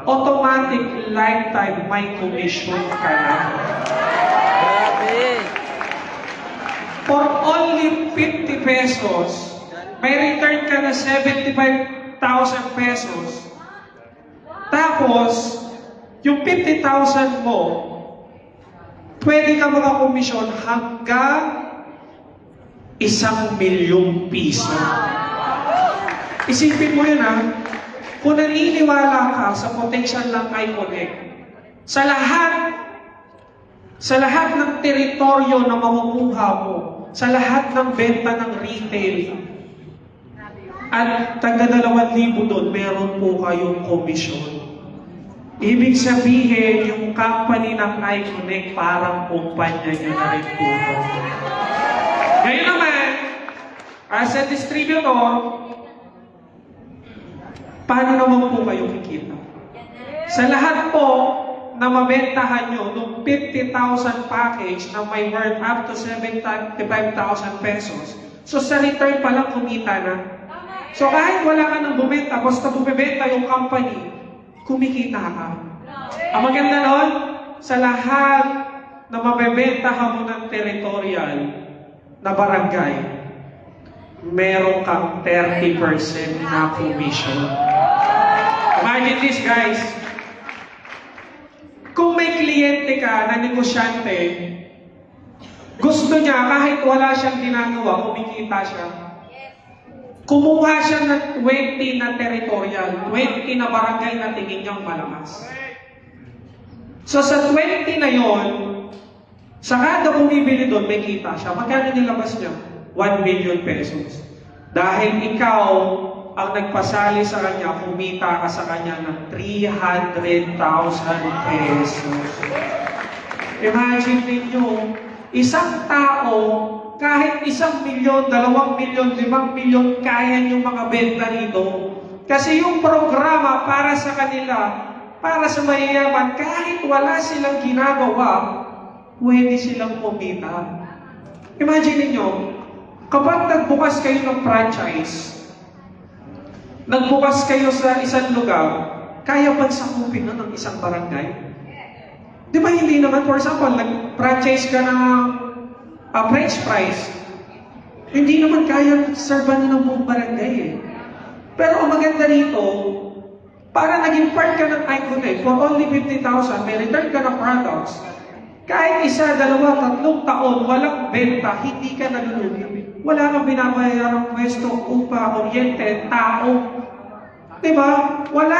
automatic lifetime may commission ka na. Grabe. For only 50 pesos, may return ka na 75,000 pesos. Tapos, yung 50,000 mo, pwede ka makakomisyon hanggang 1,000,000 piso. Isipin mo yun kung naniniwala ka sa potential ng iConnect, sa lahat ng teritoryo na makukuha mo, sa lahat ng benta ng retail, at taga 2,000 doon, meron po kayong komisyon. Ibig sabihin, yung company ng iConnect, parang kumpanya nyo na rin po. Ngayon naman, as a distributor, paano naman po kayo kikita? Sa lahat po na mabentahan nyo, nung 50,000 package na may worth up to 75,000 pesos, so sa return pa lang kumita na. So kahit wala ka nang bumenta, basta bumibenta yung company, kumikita ka. Ang maganda nun, sa lahat na mabebentahan mo ng territorial na barangay, meron kang 30% na commission. Imagine this, guys. Kung may kliyente ka na negosyante, gusto niya kahit wala siyang ginagawa, kumikita siya. Kumuha siya ng 20 na territorial, 20 na barangay na tingin niyang malakas. So sa 20 na yon, sa kada bumibili doon, may kita siya. Magkano nilabas niya? 1 million pesos. Dahil ikaw ang nagpasali sa kanya, kumita ka sa kanya ng 300,000 pesos. Imagine ninyo, isang tao, kahit 1,000,000, 2,000,000, 5,000,000, kaya niyong makabenta rito. Kasi yung programa para sa kanila, para sa mayayaman, kahit wala silang ginagawa, pwede silang kumita. Imagine niyo, kapag nagbukas kayo ng franchise, nagbukas kayo sa isang lugar, kaya ba sakupin ng isang barangay? Di ba hindi naman? For example, nag-franchise ka ng French fries, hindi naman kaya serban ng buong barangay eh. Pero ang maganda rito, para naging part ka ng iConnect, for only 50,000, may return ka ng products, kahit 1, 2, 3 taon, walang benta, hindi ka nalulugi. Wala kang binabayarang pwesto, upa, kuryente, tao. Diba? Wala